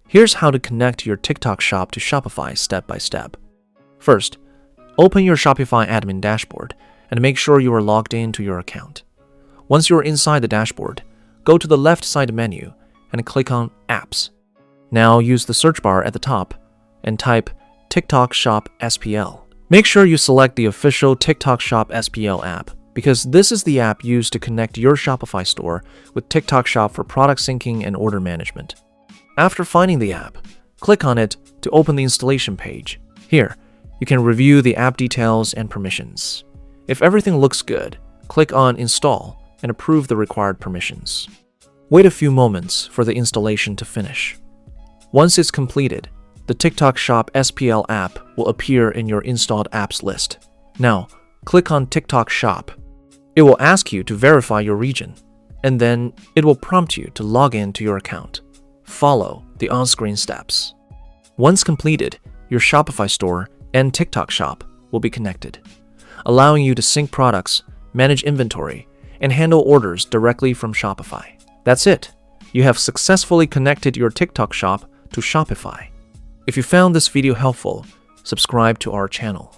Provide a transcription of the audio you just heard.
Here's how to connect your TikTok shop to Shopify step by step. First, open your Shopify admin dashboard and make sure you are logged into your account. Once you're inside the dashboard, go to the left side menu and click on Apps. Now use the search bar at the top and type TikTok Shop SPL. Make sure you select the official TikTok Shop SPL app, because this is the app used to connect your Shopify store with TikTok Shop for product syncing and order management. After finding the app, click on it to open the installation page. Here, you can review the app details and permissions. If everything looks good, click on Install and approve the required permissions. Wait a few moments for the installation to finish. Once it's completed, the TikTok Shop SPL app will appear in your installed apps list. Now, click on TikTok Shop. It will ask you to verify your region, and then it will prompt you to log in to your account. Follow the on-screen steps. Once completed, your Shopify store and TikTok Shop will be connected, allowing you to sync products, manage inventory, and handle orders directly from Shopify. That's it. You have successfully connected your TikTok Shop to Shopify. If you found this video helpful, subscribe to our channel.